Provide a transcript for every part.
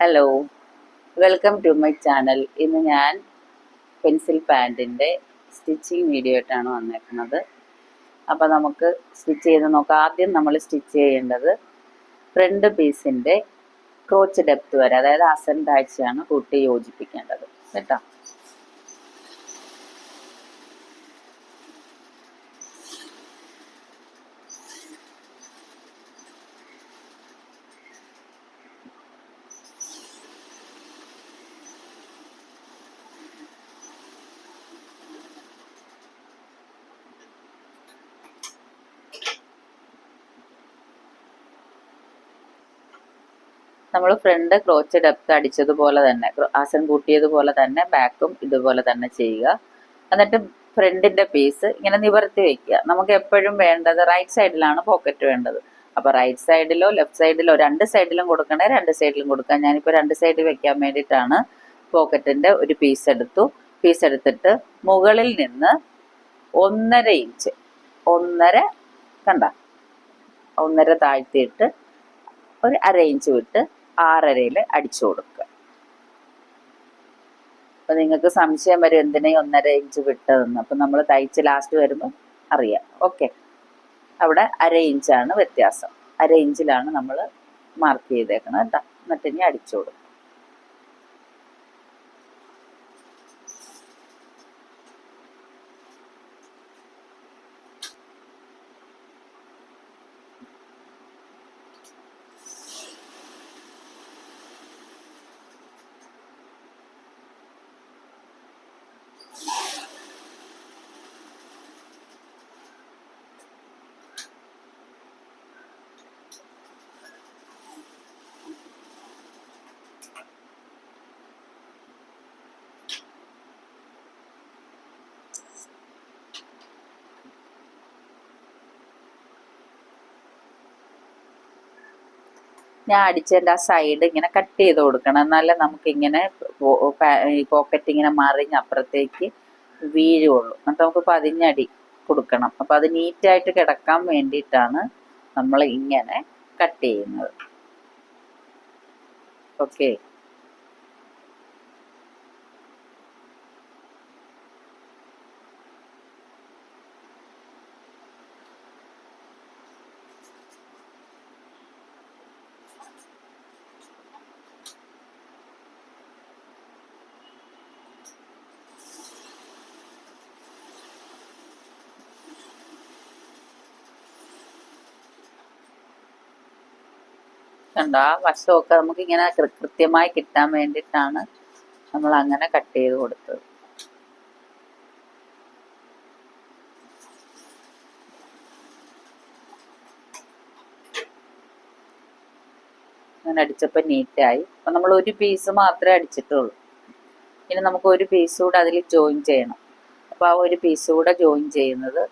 Hello, welcome to my channel. ഇന്ന് ഞാൻ pencil പാൻറ്റിൻ്റെ stitching video ആയിട്ടാണ് വന്നേക്കുന്നത്. അപ്പോൾ നമുക്ക് സ്റ്റിച്ച് ചെയ്ത് നോക്കാം. ആദ്യം നമ്മൾ സ്റ്റിച്ച് ചെയ്യേണ്ടത് ഫ്രണ്ട് പീസിൻ്റെ ക്രോച്ച് ഡെപ്ത് വരെ, അതായത് അസൽ താഴ്ചയാണ് കൂട്ടി യോജിപ്പിക്കേണ്ടത് കേട്ടോ. നമ്മൾ ഫ്രണ്ട് ക്രോച്ച് ഡെപ്ത് അടിച്ചതുപോലെ തന്നെ, ആസൻ കൂട്ടിയതുപോലെ തന്നെ ബാക്കും ഇതുപോലെ തന്നെ ചെയ്യുക. എന്നിട്ട് ഫ്രണ്ടിൻ്റെ പീസ് ഇങ്ങനെ നിവർത്തി വയ്ക്കുക. നമുക്ക് എപ്പോഴും വേണ്ടത് റൈറ്റ് സൈഡിലാണ് പോക്കറ്റ് വേണ്ടത്. അപ്പോൾ റൈറ്റ് സൈഡിലോ ലെഫ്റ്റ് സൈഡിലോ രണ്ട് സൈഡിലും കൊടുക്കണേ രണ്ട് സൈഡിലും കൊടുക്കാം. ഞാനിപ്പോൾ രണ്ട് സൈഡിൽ വെക്കാൻ വേണ്ടിയിട്ടാണ് പോക്കറ്റിൻ്റെ ഒരു പീസ് എടുത്തു. പീസ് എടുത്തിട്ട് മുകളിൽ നിന്ന് 1.5 ഇഞ്ച്, 1.5 കണ്ട, 1.5 താഴ്ത്തിയിട്ട് ഒരു 1/2 ഇഞ്ച് വിട്ട് 6.5 അടിച്ചു കൊടുക്കുക. അപ്പം നിങ്ങൾക്ക് സംശയം വരും എന്തിനേ 1.5 ഇഞ്ച് വിട്ടതെന്ന്. അപ്പം നമ്മൾ തയ്ച്ച് ലാസ്റ്റ് വരുമ്പോൾ അറിയാം. ഓക്കെ, അവിടെ 1/2 ഇഞ്ചാണ് വ്യത്യാസം. 1/2 ഇഞ്ചിലാണ് നമ്മൾ മാർക്ക് ചെയ്തേക്കണം കേട്ടോ. എന്നിട്ട് ഇനി അടിച്ചു കൊടുക്കും. ഞാൻ അടിച്ചതിൻ്റെ ആ സൈഡ് ഇങ്ങനെ കട്ട് ചെയ്ത് കൊടുക്കണം. എന്നാലേ നമുക്കിങ്ങനെ പോക്കറ്റ് ഇങ്ങനെ മറിഞ്ഞ് അപ്പുറത്തേക്ക് വീഴുള്ളൂ. എന്നിട്ട് നമുക്ക് പതിഞ്ഞടി കൊടുക്കണം. അപ്പോൾ അത് നീറ്റായിട്ട് കിടക്കാൻ വേണ്ടിയിട്ടാണ് നമ്മൾ ഇങ്ങനെ കട്ട് ചെയ്യുന്നത്. ഓക്കെ, കണ്ടോ, ആ വശമൊക്കെ നമുക്കിങ്ങനെ കൃത്യമായി കിട്ടാൻ വേണ്ടിയിട്ടാണ് നമ്മൾ അങ്ങനെ കട്ട് ചെയ്ത് കൊടുത്തത്. അങ്ങനെ അടിച്ചപ്പോൾ നീറ്റായി. അപ്പം നമ്മൾ ഒരു പീസ് മാത്രമേ അടിച്ചിട്ടുള്ളൂ. ഇനി നമുക്ക് ഒരു പീസ് കൂടെ അതിൽ ജോയിൻ ചെയ്യണം. അപ്പോൾ ആ ഒരു പീസ് കൂടെ ജോയിൻ ചെയ്യുന്നത്,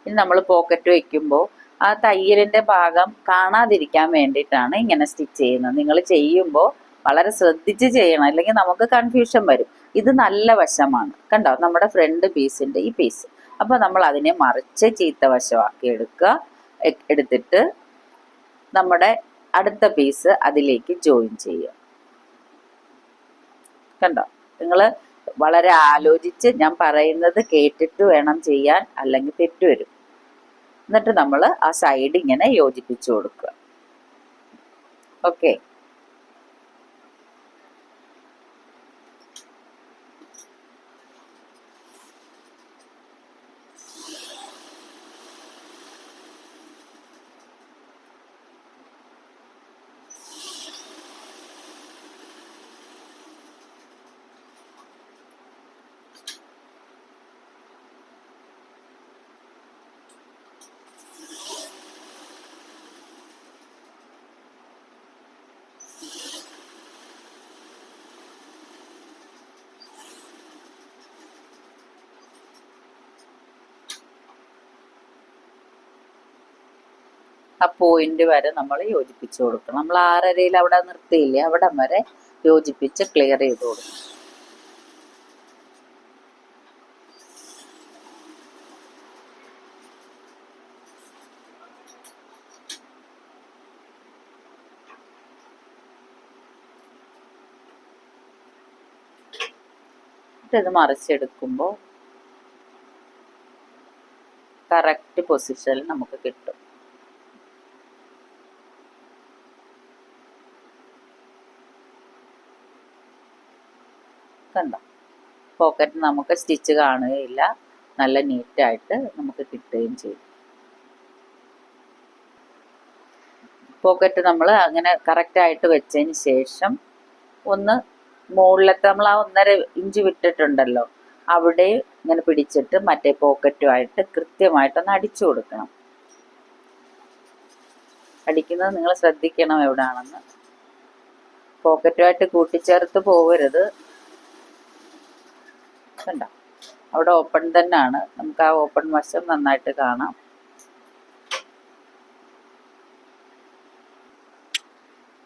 ഇനി നമ്മൾ പോക്കറ്റ് വയ്ക്കുമ്പോൾ ആ തയ്യലിൻ്റെ ഭാഗം കാണാതിരിക്കാൻ വേണ്ടിയിട്ടാണ് ഇങ്ങനെ സ്റ്റിച്ച് ചെയ്യുന്നത്. നിങ്ങൾ ചെയ്യുമ്പോൾ വളരെ ശ്രദ്ധിച്ച് ചെയ്യണം, അല്ലെങ്കിൽ നമുക്ക് കൺഫ്യൂഷൻ വരും. ഇത് നല്ല വശമാണ് കണ്ടോ, നമ്മുടെ ഫ്രണ്ട് പീസിൻ്റെ ഈ പീസ്. അപ്പോൾ നമ്മൾ അതിനെ മറിച്ച് ചീത്ത വശമാക്കി എടുത്തിട്ട് നമ്മുടെ അടുത്ത പീസ് അതിലേക്ക് ജോയിൻ ചെയ്യുക. കണ്ടോ, നിങ്ങൾ വളരെ ആലോചിച്ച് ഞാൻ പറയുന്നത് കേട്ടിട്ട് വേണം ചെയ്യാൻ, അല്ലെങ്കിൽ തെറ്റ് വരും. എന്നിട്ട് നമ്മൾ ആ സൈഡ് ഇങ്ങനെ യോജിപ്പിച്ചു കൊടുക്കുക. ഓക്കെ, ആ പോയിന്റ് വരെ നമ്മൾ യോജിപ്പിച്ചു കൊടുക്കണം. നമ്മൾ 6.5 അവിടെ നിർത്തിയില്ലേ, അവിടം വരെ യോജിപ്പിച്ച് ക്ലിയർ ചെയ്ത് കൊടുക്കണം. എന്നിട്ട് ഇത് മറിച്ചെടുക്കുമ്പോൾ കറക്റ്റ് പൊസിഷനിൽ നമുക്ക് കിട്ടും. കണ്ടോ, പോക്കറ്റ് നമുക്ക് സ്റ്റിച്ച് കാണുകയില്ല, നല്ല നീറ്റായിട്ട് നമുക്ക് കിട്ടുകയും ചെയ്യും. പോക്കറ്റ് നമ്മൾ അങ്ങനെ കറക്റ്റായിട്ട് വെച്ചതിന് ശേഷം ഒന്ന് മുകളിലത്തെ നമ്മൾ ആ 1.5 ഇഞ്ച് വിട്ടിട്ടുണ്ടല്ലോ, അവിടെ ഇങ്ങനെ പിടിച്ചിട്ട് മറ്റേ പോക്കറ്റുമായിട്ട് കൃത്യമായിട്ടൊന്ന് അടിച്ചു കൊടുക്കണം. അടിക്കുന്നത് നിങ്ങൾ ശ്രദ്ധിക്കണം എവിടാണെന്ന്. പോക്കറ്റുമായിട്ട് കൂട്ടിച്ചേർത്ത് പോകരുത്. കണ്ടോ, അവിടെ ഓപ്പൺ തന്നെയാണ്, നമുക്ക് ആ ഓപ്പൺ വശം നന്നായിട്ട് കാണാം.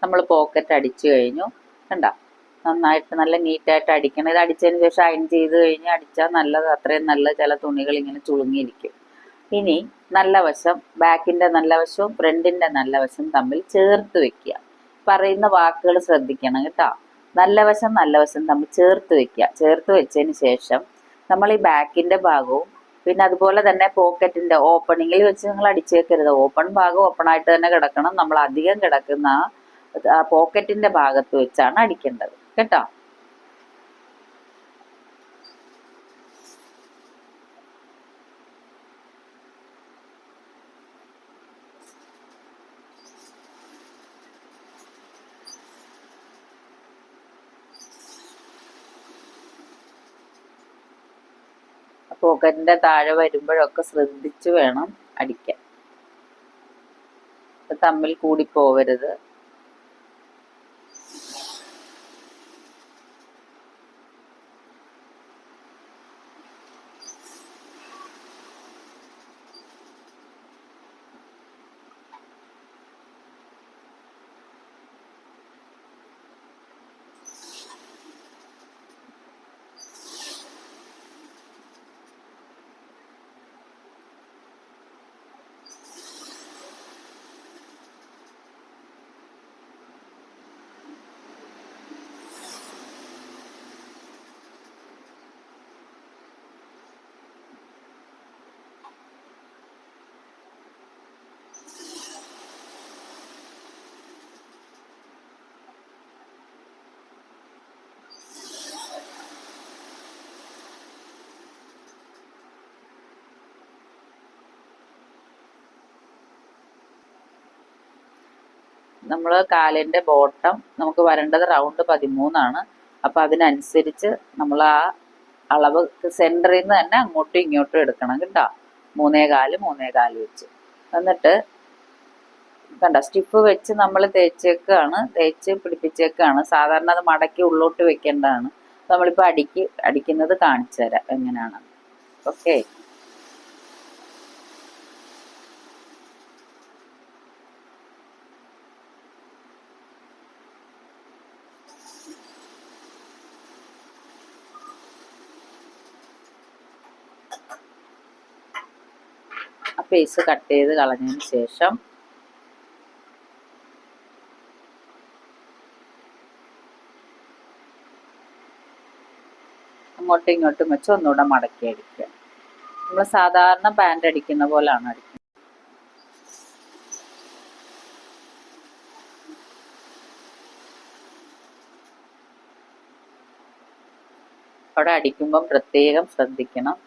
നമ്മൾ പോക്കറ്റ് അടിച്ചു കഴിഞ്ഞു. കണ്ടോ, നന്നായിട്ട് നല്ല നീറ്റായിട്ട് അടിക്കണം. ഇത് അടിച്ചതിന് ശേഷം അയൺ ചെയ്ത് കഴിഞ്ഞ് അടിച്ചാൽ നല്ലത്, അത്രയും നല്ല. ചില തുണികൾ ഇങ്ങനെ ചുളുങ്ങിയിരിക്കും. ഇനി നല്ല വശം, ബാക്കിൻ്റെ നല്ല വശവും ഫ്രണ്ടിൻ്റെ നല്ല വശം തമ്മിൽ ചേർത്ത് വെക്കുക. പറയുന്ന വാക്കുകൾ ശ്രദ്ധിക്കണം കേട്ടോ. നല്ല വശം നല്ല വശം തമ്മിൽ ചേർത്ത് വെക്കുക. ചേർത്ത് വെച്ചതിന് ശേഷം നമ്മൾ ഈ ബാക്കിൻ്റെ ഭാഗവും പിന്നെ അതുപോലെ തന്നെ പോക്കറ്റിൻ്റെ ഓപ്പണിങ്ങിൽ വെച്ച് നിങ്ങൾ അടിച്ചേക്കരുത്. ഓപ്പൺ ഭാഗം ഓപ്പണായിട്ട് തന്നെ കിടക്കണം. നമ്മൾ അധികം കിടക്കുന്ന ആ പോക്കറ്റിൻ്റെ ഭാഗത്ത് വെച്ചാണ് അടിക്കേണ്ടത് കേട്ടോ. പോക്കറ്റിന്റെ താഴെ വരുമ്പോഴൊക്കെ ശ്രദ്ധിച്ചു വേണം അടിക്കാൻ, തമ്മിൽ കൂടി പോവരുത്. നമ്മൾ കാലിൻ്റെ ബോട്ടം നമുക്ക് വരേണ്ടത് റൗണ്ട് 13 അപ്പം അതിനനുസരിച്ച് നമ്മൾ ആ അളവ് സെൻറ്ററിൽ നിന്ന് തന്നെ അങ്ങോട്ടും ഇങ്ങോട്ടും എടുക്കണം കേട്ടോ. 3.25 3.25 വെച്ച്. എന്നിട്ട് കണ്ട സ്റ്റിഫ് വെച്ച് നമ്മൾ തേച്ച് പിടിപ്പിച്ചേക്കാണ്. സാധാരണ അത് മടക്കി ഉള്ളോട്ട് വെക്കേണ്ടതാണ്. നമ്മളിപ്പോൾ അടിക്കുന്നത് കാണിച്ചു തരാം എങ്ങനെയാണ്. ഓക്കെ, പീസ് കട്ട് ചെയ്ത് കളഞ്ഞതിന് ശേഷം അങ്ങോട്ടും ഇങ്ങോട്ടും വെച്ച് ഒന്നുകൂടെ മടക്കി അടിക്കുക. നമ്മൾ സാധാരണ പാൻറ് അടിക്കുന്ന പോലെയാണ് അടിക്കുന്നത്. അവിടെ അടിക്കുമ്പം പ്രത്യേകം ശ്രദ്ധിക്കണം.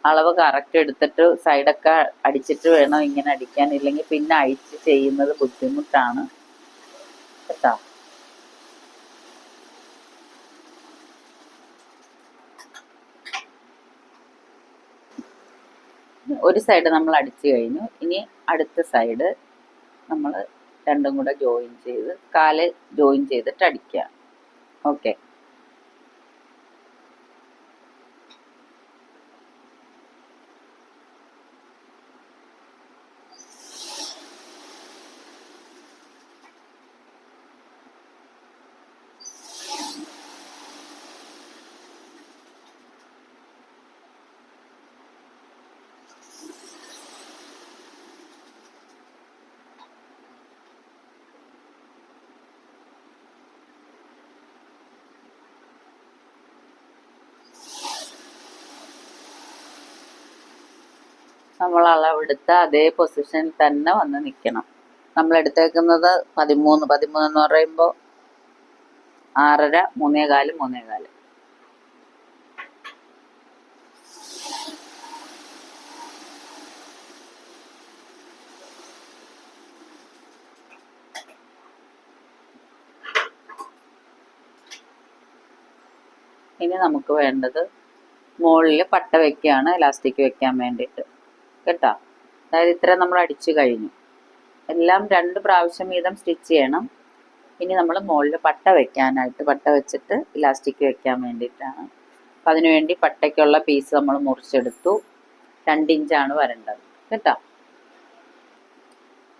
അളവ് കറക്റ്റ് എടുത്തിട്ട് സൈഡൊക്കെ അടിച്ചിട്ട് വേണം ഇങ്ങനെ അടിക്കാൻ, ഇല്ലെങ്കിൽ പിന്നെ അഴിച്ച് ചെയ്യുന്നത് ബുദ്ധിമുട്ടാണ് കേട്ടോ. ഒരു സൈഡ് നമ്മൾ അടിച്ചു കഴിഞ്ഞു. ഇനി അടുത്ത സൈഡ് നമ്മൾ രണ്ടും കൂടെ ജോയിൻ ചെയ്ത് കാല് ജോയിൻ ചെയ്തിട്ട് അടിക്കുക. ഓക്കെ, നമ്മൾ അളവെടുത്ത അതേ പൊസിഷനിൽ തന്നെ വന്ന് നിൽക്കണം. നമ്മൾ എടുത്തേക്കുന്നത് 13 എന്ന് പറയുമ്പോൾ 6.5, 3.4. ഇനി നമുക്ക് വേണ്ടത് മുകളിൽ പട്ട വെക്കുകയാണ്, ഇലാസ്റ്റിക് വെക്കാൻ വേണ്ടിയിട്ട് കേട്ടോ. അതായത് ഇത്ര നമ്മൾ അടിച്ചു കഴിഞ്ഞു. എല്ലാം 2 പ്രാവശ്യം വീതം സ്റ്റിച്ച് ചെയ്യണം. ഇനി നമ്മൾ മുകളിൽ പട്ട വെക്കാനായിട്ട്, പട്ട വെച്ചിട്ട് ഇലാസ്റ്റിക് വെക്കാൻ വേണ്ടിയിട്ടാണ്. അപ്പം അതിനുവേണ്ടി പട്ടയ്ക്കുള്ള പീസ് നമ്മൾ മുറിച്ചെടുത്തു. 2 ഇഞ്ചാണ് വരേണ്ടത് കേട്ടോ.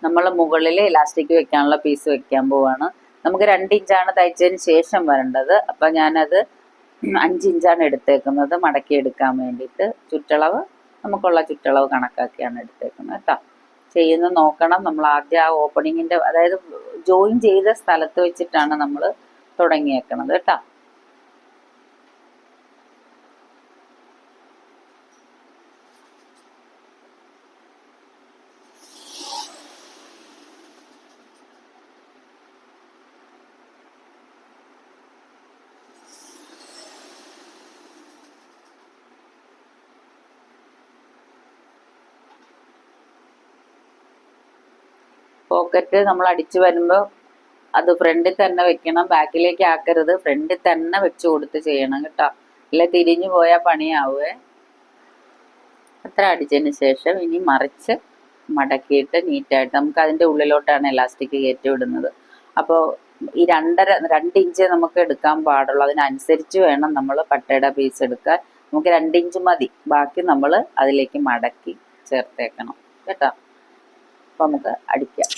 നമ്മൾ മുകളിൽ ഇലാസ്റ്റിക് വെക്കാനുള്ള പീസ് വെക്കാൻ പോവാണ്. നമുക്ക് 2 ഇഞ്ചാണ് തയ്ച്ചതിന് ശേഷം വരേണ്ടത്. അപ്പം ഞാനത് 5 ഇഞ്ചാണ് എടുത്തേക്കുന്നത് മടക്കി എടുക്കാൻ വേണ്ടിയിട്ട്. ചുറ്റളവ് നമുക്കുള്ള ചുറ്റളവ് കണക്കാക്കിയാണ് എടുത്തേക്കുന്നത് കേട്ടോ. ചെയ്യുന്നത് നോക്കണം. നമ്മൾ ആദ്യം ആ ഓപ്പണിങ്ങിൻ്റെ, അതായത് ജോയിൻ ചെയ്ത സ്ഥലത്ത് വെച്ചിട്ടാണ് നമ്മൾ തുടങ്ങിയേക്കണത് കേട്ടോ. പോക്കറ്റ് നമ്മൾ അടിച്ചു വരുമ്പോൾ അത് ഫ്രണ്ടിൽ തന്നെ വെക്കണം, ബാക്കിലേക്ക് ആക്കരുത്. ഫ്രണ്ടിൽ തന്നെ വെച്ച് കൊടുത്ത് ചെയ്യണം കേട്ടോ. അല്ലെ തിരിഞ്ഞു പോയാൽ പണിയാവേ. അത്ര അടിച്ചതിന് ശേഷം ഇനി മറിച്ച് മടക്കിയിട്ട് നീറ്റായിട്ട്, നമുക്ക് അതിൻ്റെ ഉള്ളിലോട്ടാണ് എലാസ്റ്റിക് കയറ്റി വിടുന്നത്. അപ്പോൾ ഈ 2 ഇഞ്ച് നമുക്ക് എടുക്കാൻ പാടുള്ളൂ. അതിനനുസരിച്ച് വേണം നമ്മൾ പട്ടയുടെ പീസ് എടുക്കാൻ. നമുക്ക് 2 ഇഞ്ച് മതി. ബാക്കി നമ്മൾ അതിലേക്ക് മടക്കി ചേർത്തേക്കണം കേട്ടോ. അപ്പോൾ നമുക്ക് അടിക്കാം.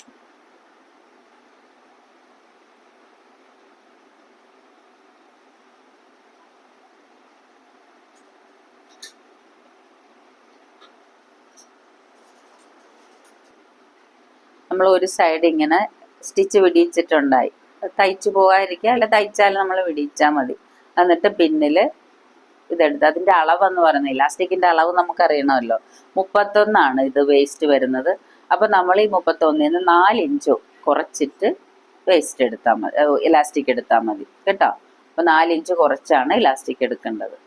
നമ്മൾ ഒരു സൈഡ് ഇങ്ങനെ സ്റ്റിച്ച് വിടിയിച്ചിട്ടുണ്ടായി. തയ്ച്ചു പോകാതിരിക്കുക, അല്ല തയ്ച്ചാൽ നമ്മൾ വിടിയിച്ചാൽ മതി. എന്നിട്ട് പിന്നിൽ ഇതെടുത്ത് അതിൻ്റെ അളവെന്ന് പറയുന്നത്, ഇലാസ്റ്റിക്കിൻ്റെ അളവ് നമുക്കറിയണമല്ലോ. 31 ഇത് വേസ്റ്റ് വരുന്നത്. അപ്പം നമ്മൾ ഈ 31-ന് 4 ഇഞ്ച് കുറച്ചിട്ട് വേസ്റ്റ് എടുത്താൽ മതി, ഇലാസ്റ്റിക് എടുത്താൽ മതി കേട്ടോ. അപ്പം 4 ഇഞ്ച് കുറച്ചാണ് ഇലാസ്റ്റിക് എടുക്കേണ്ടത്.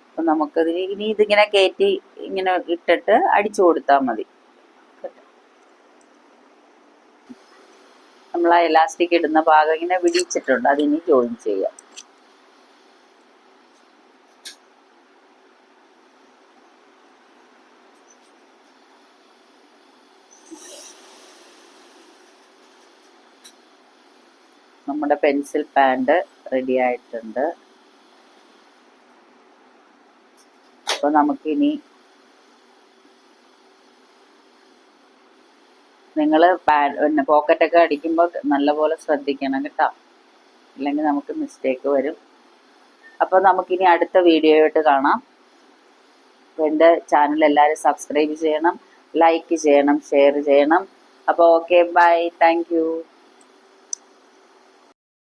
അപ്പം നമുക്കത് ഇനി ഇതിങ്ങനെ കയറ്റി ഇങ്ങനെ ഇട്ടിട്ട് അടിച്ചു കൊടുത്താൽ മതി. നമ്മൾ ആ ഇലാസ്റ്റിക് ഇടുന്ന ഭാഗം ഇങ്ങനെ വിടിച്ചിട്ടുണ്ട്, അതിനി ജോയിൻ ചെയ്യാം. നമ്മുടെ പെൻസിൽ പാൻറ് റെഡി ആയിട്ടുണ്ട്. അപ്പോൾ നമുക്കിനി നിങ്ങൾ പിന്നെ പോക്കറ്റൊക്കെ അടിക്കുമ്പോൾ നല്ലപോലെ ശ്രദ്ധിക്കണം കേട്ടോ, ഇല്ലെങ്കിൽ നമുക്ക് മിസ്റ്റേക്ക് വരും. അപ്പോൾ നമുക്കിനി അടുത്ത വീഡിയോയായിട്ട് കാണാം. എൻ്റെ ചാനൽ എല്ലാവരും സബ്സ്ക്രൈബ് ചെയ്യണം, ലൈക്ക് ചെയ്യണം, ഷെയർ ചെയ്യണം. അപ്പോൾ ഓക്കെ, ബൈ, താങ്ക് യു.